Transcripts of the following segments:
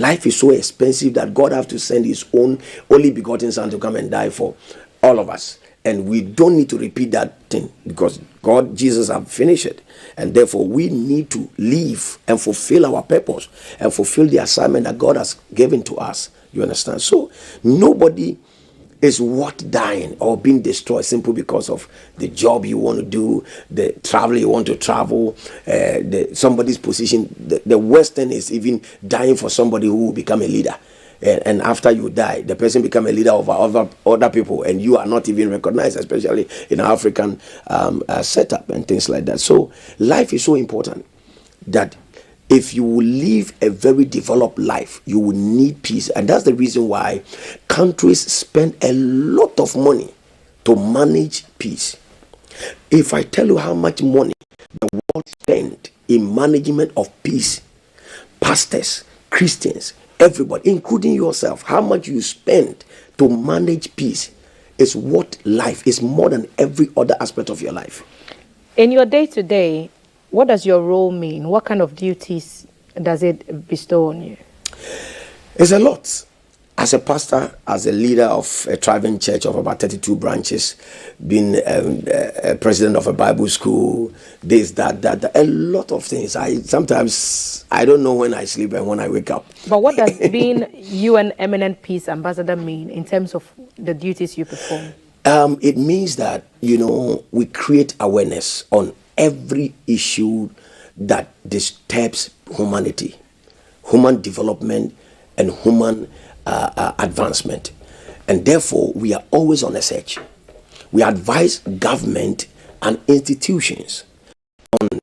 Life is so expensive that God have to send his own only begotten son to come and die for all of us. And we don't need to repeat that thing because Jesus have finished it. And therefore we need to live and fulfill our purpose and fulfill the assignment that God has given to us. You understand? So nobody is worth dying or being destroyed simply because of the job you want to do, the travel you want to travel, somebody's position. The worst thing is even dying for somebody who will become a leader. And after you die, the person become a leader over other people, and you are not even recognized, especially in African setup and things like that. So life is so important that if you will live a very developed life, you will need peace. And that's the reason why countries spend a lot of money to manage peace. If I tell you how much money the world spend in management of peace, pastors, Christians, everybody, including yourself, how much you spend to manage peace is what life is, more than every other aspect of your life. In your day-to-day, what does your role mean? What kind of duties does it bestow on you? It's a lot. As a pastor, as a leader of a thriving church of about 32 branches, being a president of a Bible school, this, that, a lot of things. Sometimes I don't know when I sleep and when I wake up. But what does being you an eminent peace ambassador mean in terms of the duties you perform? It means that, we create awareness on every issue that disturbs humanity, human development, and human advancement. And therefore, we are always on a search. We advise government and institutions on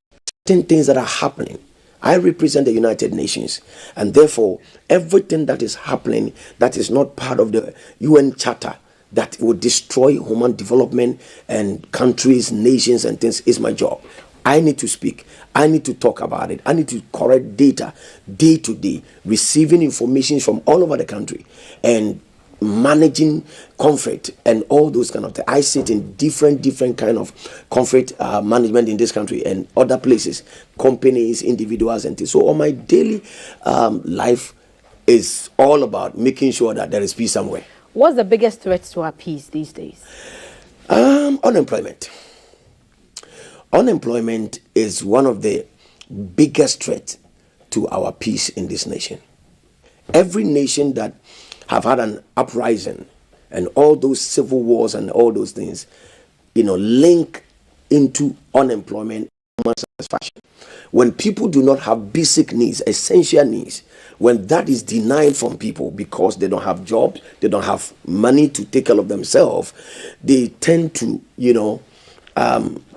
certain things that are happening. I represent the United Nations, and therefore, everything that is happening that is not part of the UN Charter that will destroy human development and countries, nations, and things is my job. I need to speak. I need to talk about it. I need to correct data day to day, receiving information from all over the country and managing conflict and all those kind of things. I sit in different kind of conflict management in this country and other places, companies, individuals, and things. So on my daily life is all about making sure that there is peace somewhere. What's the biggest threat to our peace these days? Unemployment. Unemployment is one of the biggest threats to our peace in this nation. Every nation that have had an uprising and all those civil wars and all those things, link into unemployment, human satisfaction. When people do not have basic needs, essential needs, when that is denied from people because they don't have jobs, they don't have money to take care of themselves, they tend to,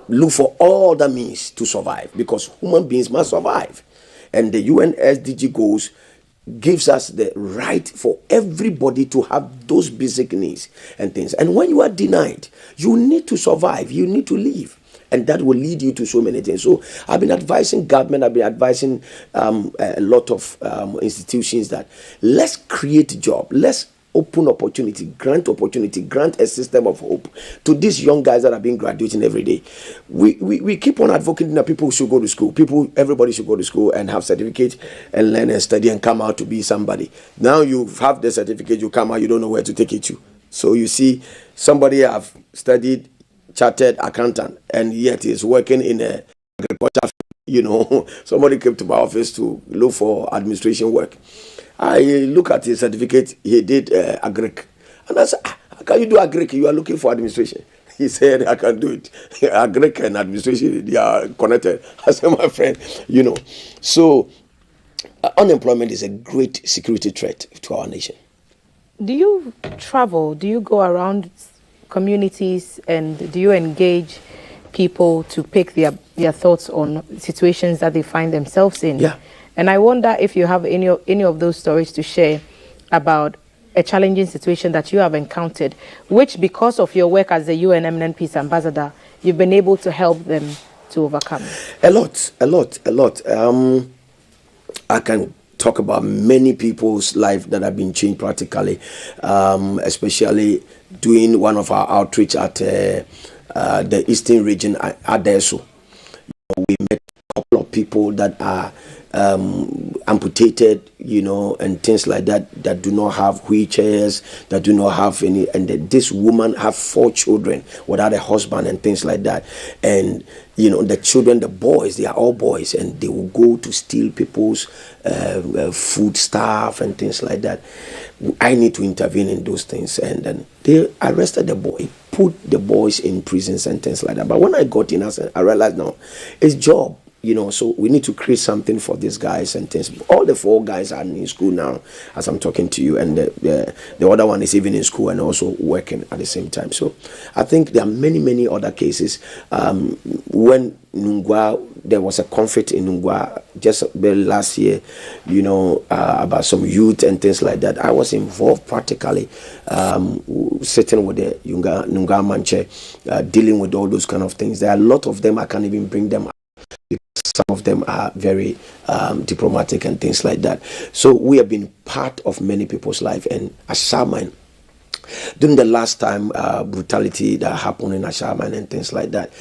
look for all the means to survive, because human beings must survive. And the UN SDG goals gives us the right for everybody to have those basic needs and things. And when you are denied, you need to survive, you need to live. And that will lead you to so many things. So I've been advising government, I've been advising a lot of institutions that let's create jobs, let's open opportunity, grant a system of hope to these young guys that are being graduating every day. We keep on advocating that people should go to school. Everybody should go to school and have certificate and learn and study and come out to be somebody. Now you have the certificate, you come out, you don't know where to take it to. So you see, somebody have studied chartered accountant and yet is working in a agriculture. Somebody came to my office to look for administration work. I look at his certificate, he did agric. And I said, how can you do agric? You are looking for administration. He said, I can do it. Agric and administration, they are connected. I said, my friend, So unemployment is a great security threat to our nation. Do you travel? Do you go around communities and do you engage people to pick their thoughts on situations that they find themselves in? Yeah. And I wonder if you have any of those stories to share about a challenging situation that you have encountered, which because of your work as the UN Eminent Peace Ambassador, you've been able to help them to overcome. A lot. I can talk about many people's life that have been changed practically, especially doing one of our outreach at the Eastern region at Owusu. We met a couple of people that are amputated, and things like that, that do not have wheelchairs, that do not have any, and this woman have 4 children without a husband and things like that. And the children, the boys, they are all boys, and they will go to steal people's food stuff and things like that. I need to intervene in those things. And then they arrested the boy, put the boys in prisons and things like that. But when I got in, I realized, no, it's job. So we need to create something for these guys and things. All the 4 guys are in school now as I'm talking to you, and the other one is even in school and also working at the same time. So I think there are many other cases. When Nungwa, there was a conflict in Nungwa just last year, about some youth and things like that. I was involved practically, sitting with the Nungwa Manche, dealing with all those kind of things. There are a lot of them, I can't even bring them up. Some of them are very diplomatic and things like that. So we have been part of many people's life. And Ashaman, during the last time brutality that happened in Ashaman and things like that,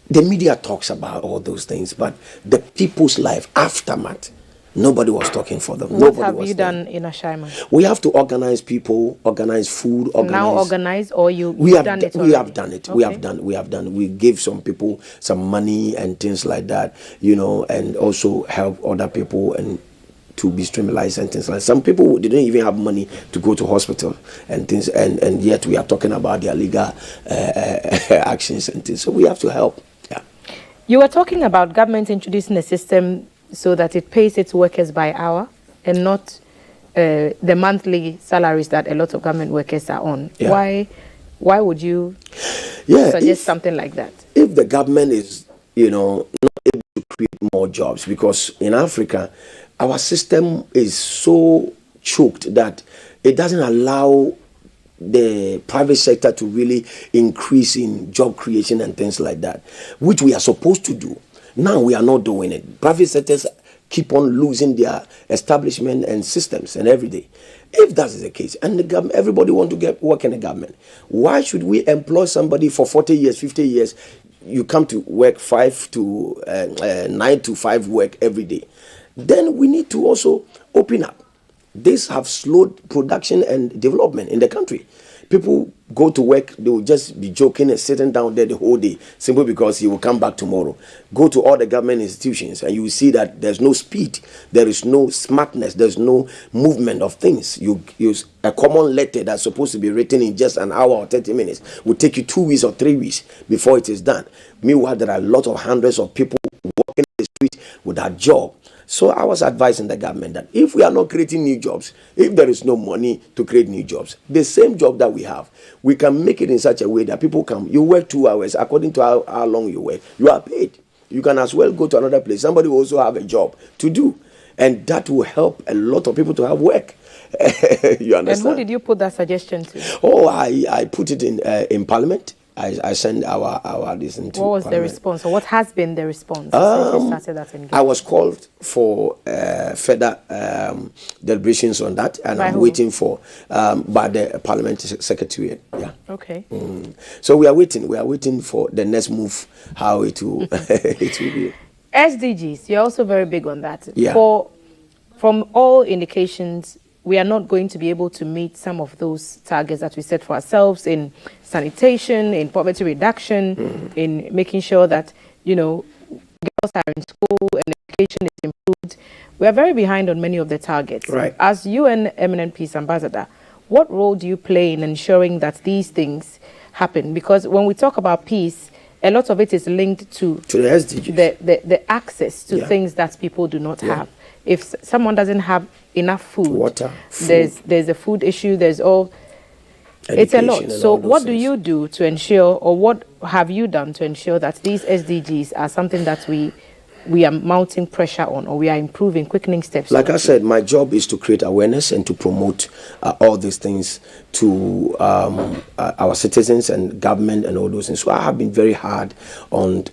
the media talks about all those things, but the people's life aftermath, nobody was talking for them. What have you done in Ashaiman? We have to organize people, organize food, or you've done it already? We have done it. Okay. We have done. We give some people some money and things like that, and also help other people and to be streamlined and things like that. Some people didn't even have money to go to hospital and things, and yet we are talking about their legal actions and things. So we have to help. Yeah. You were talking about government introducing a system so that it pays its workers by hour and not the monthly salaries that a lot of government workers are on. Yeah. Why would you suggest something like that? If the government is, not able to create more jobs, because in Africa, our system is so choked that it doesn't allow the private sector to really increase in job creation and things like that, which we are supposed to do. Now we are not doing it. Private sectors keep on losing their establishment and systems and every day. If that is the case, and the government, everybody want to work in the government, why should we employ somebody for 40 years, 50 years? You come to work 9 to 5 work every day. Then we need to also open up. This have slowed production and development in the country. People go to work, they will just be joking and sitting down there the whole day, simply because he will come back tomorrow. Go to all the government institutions and you will see that there's no speed, there is no smartness, there's no movement of things. You use a common letter that's supposed to be written in just an hour or 30 minutes will take you 2 weeks or 3 weeks before it is done. Meanwhile, there are a lot of hundreds of people walking in the street without job. So I was advising the government that if we are not creating new jobs, if there is no money to create new jobs, the same job that we have, we can make it in such a way that people come. You work 2 hours, according to how long you work, you are paid. You can as well go to another place. Somebody will also have a job to do. And that will help a lot of people to have work. You understand? And who did you put that suggestion to? Oh, I put it in Parliament. I send our listen to. What was the response, or what has been the response since you started that engagement? I was called for further deliberations on that, and I'm waiting for by the Parliament Secretariat. Yeah. Okay. So we are waiting for the next move, how it will it will be. SDGs, you're also very big on that. Yeah. From all indications, we are not going to be able to meet some of those targets that we set for ourselves in sanitation, in poverty reduction, in making sure that, girls are in school and education is improved. We are very behind on many of the targets. Right. As UN Eminent Peace Ambassador, what role do you play in ensuring that these things happen? Because when we talk about peace, a lot of it is linked to the SDGs. The access to things that people do not have. If someone doesn't have enough food, water, food. There's a food issue, there's all, it's a lot. So what do you do to ensure, or what have you done to ensure that these SDGs are something that we are mounting pressure on, or we are improving, quickening steps? Like I said, my job is to create awareness and to promote all these things to our citizens and government and all those things. So I have been very hard on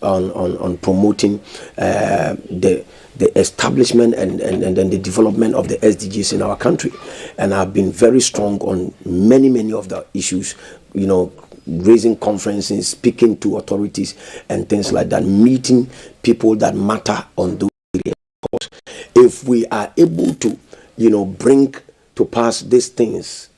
promoting the establishment and then the development of the SDGs in our country. And I've been very strong on many of the issues, raising conferences, speaking to authorities and things like that, meeting people that matter on those if we are able to, bring to pass these things.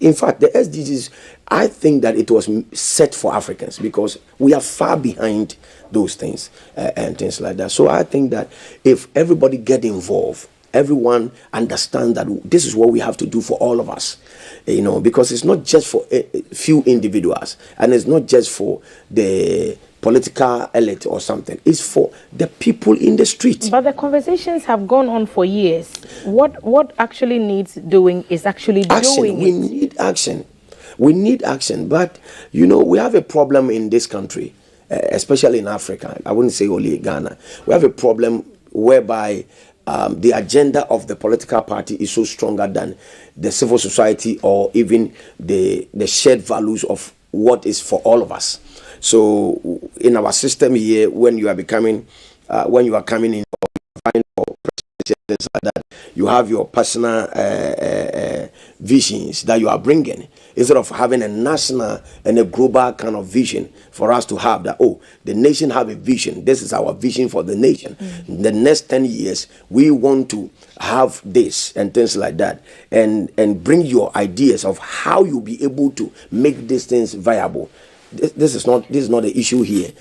In fact, the SDGs, I think that it was set for Africans because we are far behind those things and things like that. So I think that if everybody get involved, everyone understand that this is what we have to do for all of us, because it's not just for a few individuals, and it's not just for the political elite or something. It's for the people in the street. But the conversations have gone on for years. What actually needs doing is actually action. doing We it. need action. We need action. But, we have a problem in this country, especially in Africa. I wouldn't say only Ghana. We have a problem whereby the agenda of the political party is so stronger than the civil society or even the shared values of what is for all of us. So in our system here, when you are coming in for things like that, you have your personal visions that you are bringing, instead of having a national and a global kind of vision for us to have that, the nation have a vision. This is our vision for the nation. In the next 10 years, we want to have this and things like that, and bring your ideas of how you'll be able to make these things viable. This is not the issue here.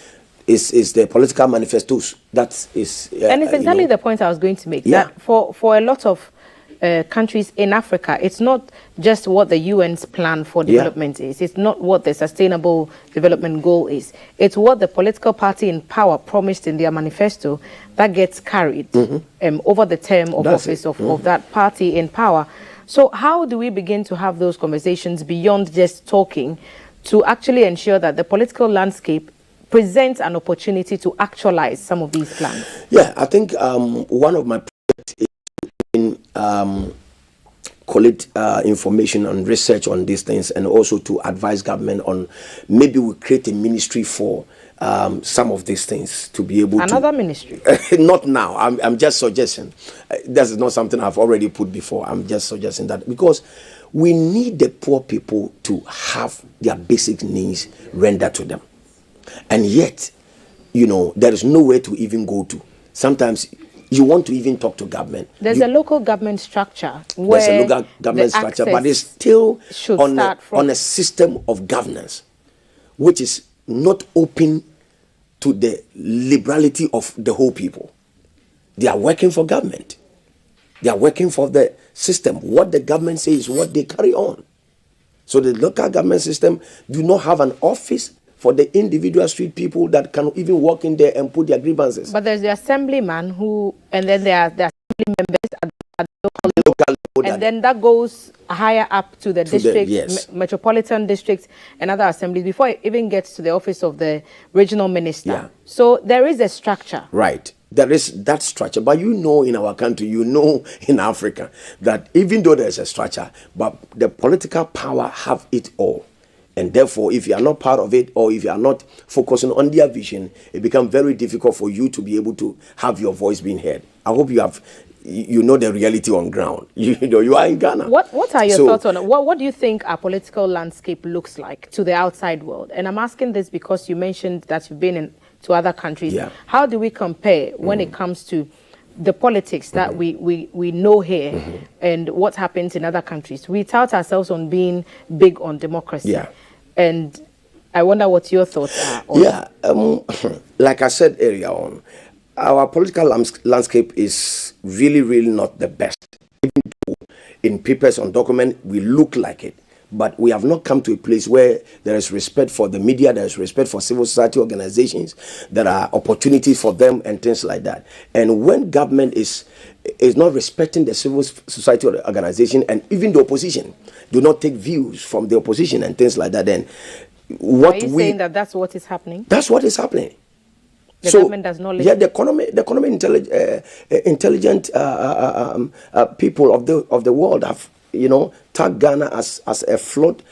It's the political manifestos that is. And it's exactly the point I was going to make. Yeah. That for a lot of countries in Africa, it's not just what the UN's plan for development is. It's not what the Sustainable Development Goal is. It's what the political party in power promised in their manifesto that gets carried over the term of office of that party in power. So how do we begin to have those conversations beyond just talking to actually ensure that the political landscape presents an opportunity to actualize some of these plans? Yeah, I think one of my projects is in collect information and research on these things, and also to advise government on maybe we create a ministry for some of these things to be able Another ministry? Not now. I'm just suggesting. That is not something I've already put before. I'm just suggesting that because we need the poor people to have their basic needs rendered to them. And yet, there is nowhere to even go to. Sometimes you want to even talk to government. There's a local government structure where there's a local government structure, but it's still on a system of governance which is not open to the liberality of the whole people. They are working for government. They are working for the system. What the government says is what they carry on. So the local government system do not have an office for the individual street people that can even walk in there and put their grievances. But there's the assemblyman and then there are the assembly members at the local level, and then that goes higher up to the district, metropolitan districts, and other assemblies before it even gets to the office of the regional minister. Yeah. So there is a structure. Right. There is that structure. But in our country, in Africa, that even though there's a structure, but the political power have it all. And therefore, if you are not part of it, or if you are not focusing on their vision, it becomes very difficult for you to be able to have your voice being heard. I hope you know the reality on ground. You are in Ghana. What are your thoughts on it? What do you think our political landscape looks like to the outside world? And I'm asking this because you mentioned that you've been to other countries. Yeah. How do we compare when it comes to the politics that we know here and what happens in other countries? We tout ourselves on being big on democracy. Yeah. And I wonder what your thoughts are on that. Like I said earlier on, our political landscape is really, really not the best. Even though in papers, on document, we look like it. But we have not come to a place where there is respect for the media, there is respect for civil society organizations, there are opportunities for them and things like that. And when government is not respecting the civil society organization, and even the opposition do not take views from the opposition and things like that, then what are you saying that's what is happening? That's what is happening. The government does not listen. Yeah, the economy intelligent people of the world have tagged Ghana as a flawed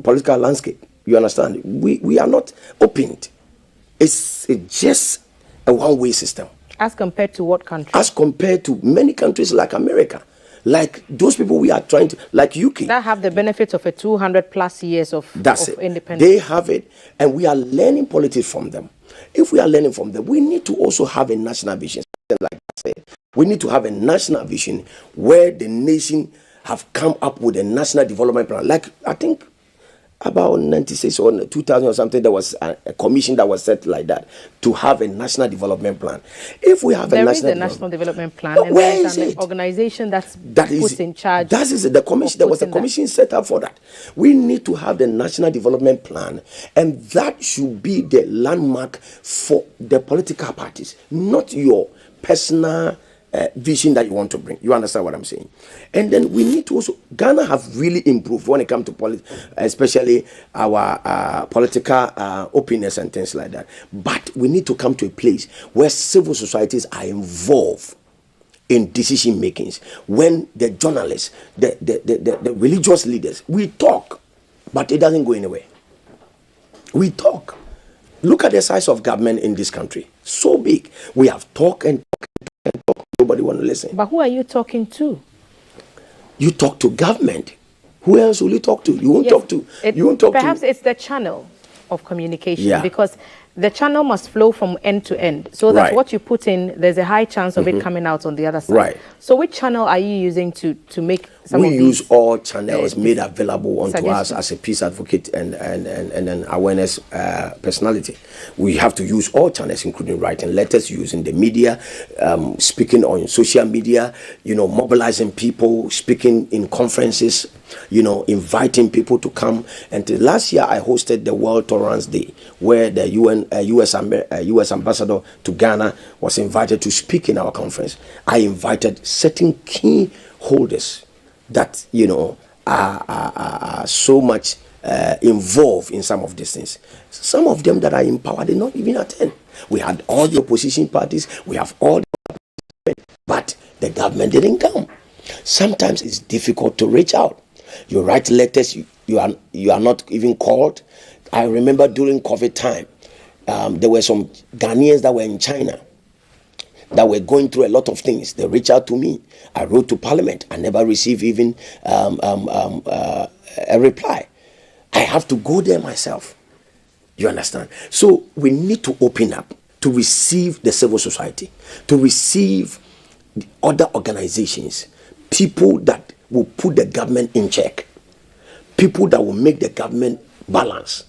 political landscape. You understand? We are not opened. It's just a one-way system. As compared to what country? As compared to many countries like America, like those people we are trying to, like UK. That have the benefits of a 200 plus years of independence. They have it, and we are learning politics from them. If we are learning from them, we need to also have a national vision. Like I said, we need to have a national vision where the nation have come up with a national development plan. Like I think about 96 or 2000 or something, there was a commission that was set like that to have a national development plan. If we have there is a national development plan, and where there is an organization that is put in charge. That is the commission. There was a commission set up for that. We need to have the national development plan, and that should be the landmark for the political parties, not your personal vision that you want to bring. You understand what I'm saying? And then we need to also, Ghana have really improved when it comes to politics, especially our political openness and things like that. But we need to come to a place where civil societies are involved in decision makings. When the journalists, the religious leaders, we talk, but it doesn't go anywhere. We talk. Look at the size of government in this country. So big. We have talk and talk and talk. Nobody want to listen. But who are you talking to? You talk to government. Who else will you talk to? You won't talk to. You won't talk perhaps to. It's the channel of communication, because the channel must flow from end to end, so that what you put in, there's a high chance of it coming out on the other side. Right. So which channel are you using to make some of these? We use all channels made available onto us as a peace advocate and an awareness personality. We have to use all channels, including writing letters, using the media, speaking on social media, mobilizing people, speaking in conferences, inviting people to come. And last year I hosted the World Tolerance Day, where the US ambassador to Ghana was invited to speak in our conference. I invited certain key holders that are so much involved in some of these things. Some of them that are in power, they not even attend. We had all the opposition parties, we have all the, but the government didn't come. Sometimes it's difficult to reach out. You write letters, you are not even called. I remember during COVID time, there were some Ghanaians that were in China that were going through a lot of things. They reached out to me. I wrote to Parliament. I never received even a reply. I have to go there myself. You understand? So we need to open up to receive the civil society, to receive the other organizations, people that will put the government in check, people that will make the government balance.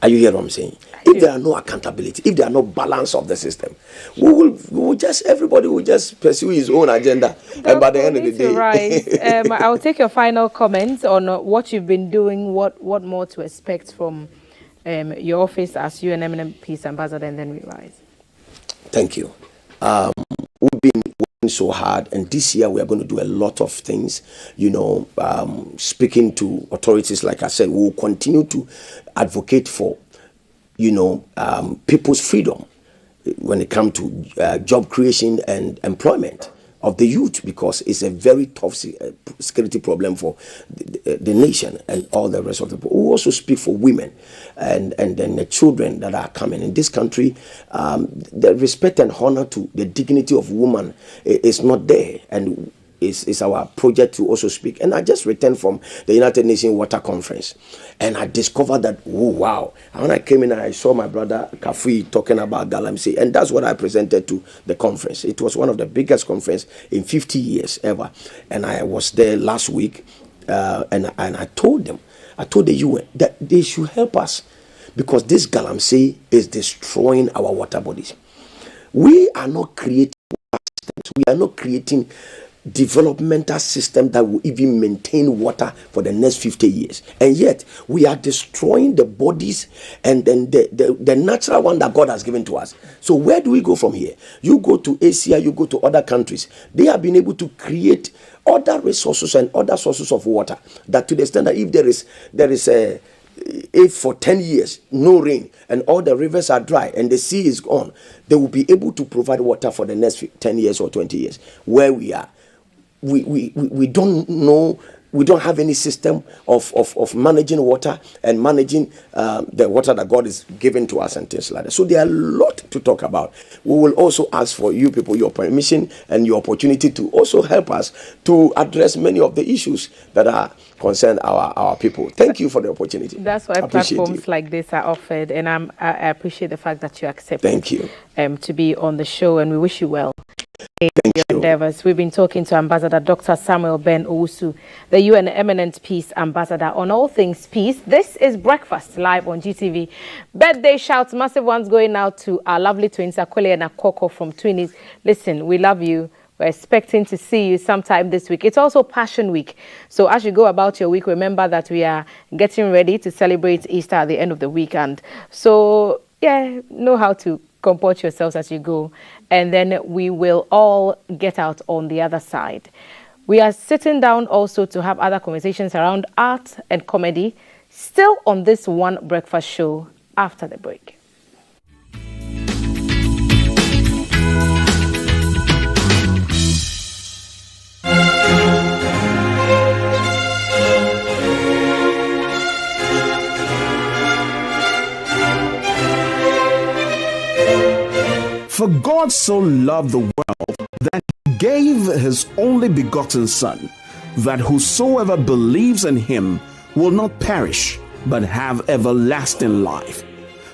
Are you hearing what I'm saying? If there are no accountability, if there are no balance of the system, everybody will just pursue his own agenda. And by the end of the day, I'll take your final comments on what you've been doing, what more to expect from your office as UN Eminent Peace Ambassador, and then we rise. Thank you. We've been working so hard, and this year we are going to do a lot of things. Speaking to authorities, like I said, we will continue to advocate for people's freedom when it comes to job creation and employment of the youth, because it's a very tough security problem for the nation and all the rest of the people. We also speak for women and then the children that are coming in this country. The respect and honor to the dignity of woman is not there, and it's our project to also speak. And I just returned from the United Nations Water Conference, and I discovered that, oh wow, when I came in, I saw my brother Kafui talking about Galamsey, and that's what I presented to the conference. It was one of the biggest conference in 50 years ever, and I was there last week, and I told the UN that they should help us, because this Galamsey is destroying our water bodies. We are not creating water systems. We are not creating developmental system that will even maintain water for the next 50 years, and yet we are destroying the bodies and then the natural one that God has given to us. So where do we go from here? You go to Asia, you go to other countries, they have been able to create other resources and other sources of water, that to the extent that if there is if for 10 years no rain and all the rivers are dry and the sea is gone, they will be able to provide water for the next 10 years or 20 years. Where we are, we don't know we don't have any system of managing water and managing the water that God is giving to us and things like that. So there are a lot to talk about. We will also ask for you people your permission and your opportunity to also help us to address many of the issues that are concern our people. Thank you for the opportunity. That's why platforms like this are offered, and I appreciate the fact that you accept. Thank you. To be on the show, and we wish you well in your you. endeavors. We've been talking to Ambassador Dr. Samuel Ben Owusu, the UN Eminent Peace Ambassador, on all things peace. This is Breakfast live on GTV. Birthday shouts, massive ones going out to our lovely twins, Akwele and Akoko from Twinnies. Listen, we love you. We're expecting to see you sometime this week. It's also Passion Week. So as you go about your week, remember that we are getting ready to celebrate Easter at the end of the weekend. So, yeah, know how to comport yourselves as you go. And then we will all get out on the other side. We are sitting down also to have other conversations around art and comedy, still on this one breakfast show after the break. For God so loved the world that he gave his only begotten Son, that whosoever believes in him will not perish, but have everlasting life.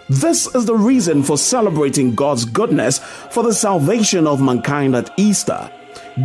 This is the reason for celebrating God's goodness for the salvation of mankind at Easter.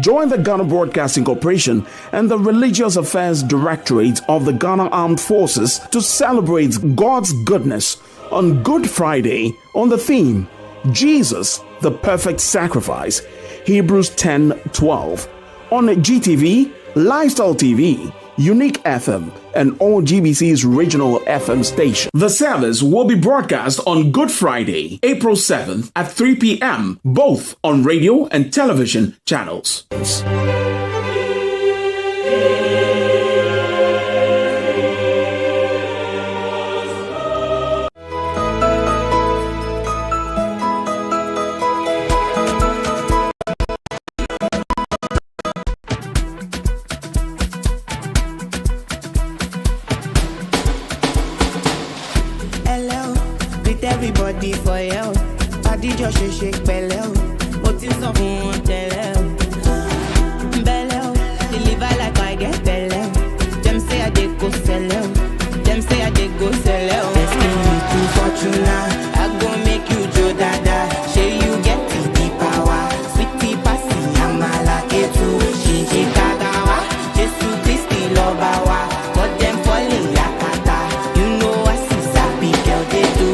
Join the Ghana Broadcasting Corporation and the Religious Affairs Directorate of the Ghana Armed Forces to celebrate God's goodness on Good Friday on the theme, Jesus, the perfect sacrifice, Hebrews 10:12, on GTV, Lifestyle TV, Unique FM, and all GBC's regional FM stations. The service will be broadcast on Good Friday, April 7th at 3 p.m., both on radio and television channels. Everybody for you. I did your shake bello. What is up on bello? Deliver like I get bello. Them say I did go sell. Them say I did go sell. Destined me to fortuna. I go make you Joe Dada. Share you get the power. Sweetie passy, I'm a lucky too. She Kagawa. Jesu Christi Lobawa. Got them falling yakata. You know I see sappy girl they do.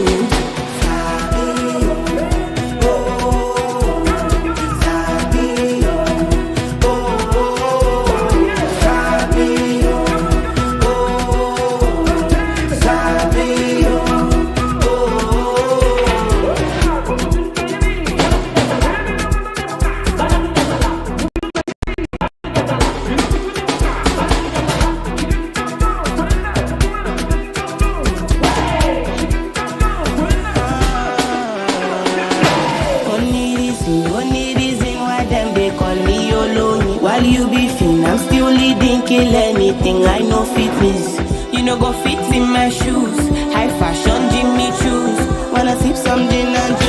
Kill anything, I know fitness. You know go fit in my shoes. High fashion Jimmy choose. Wanna sip some gin and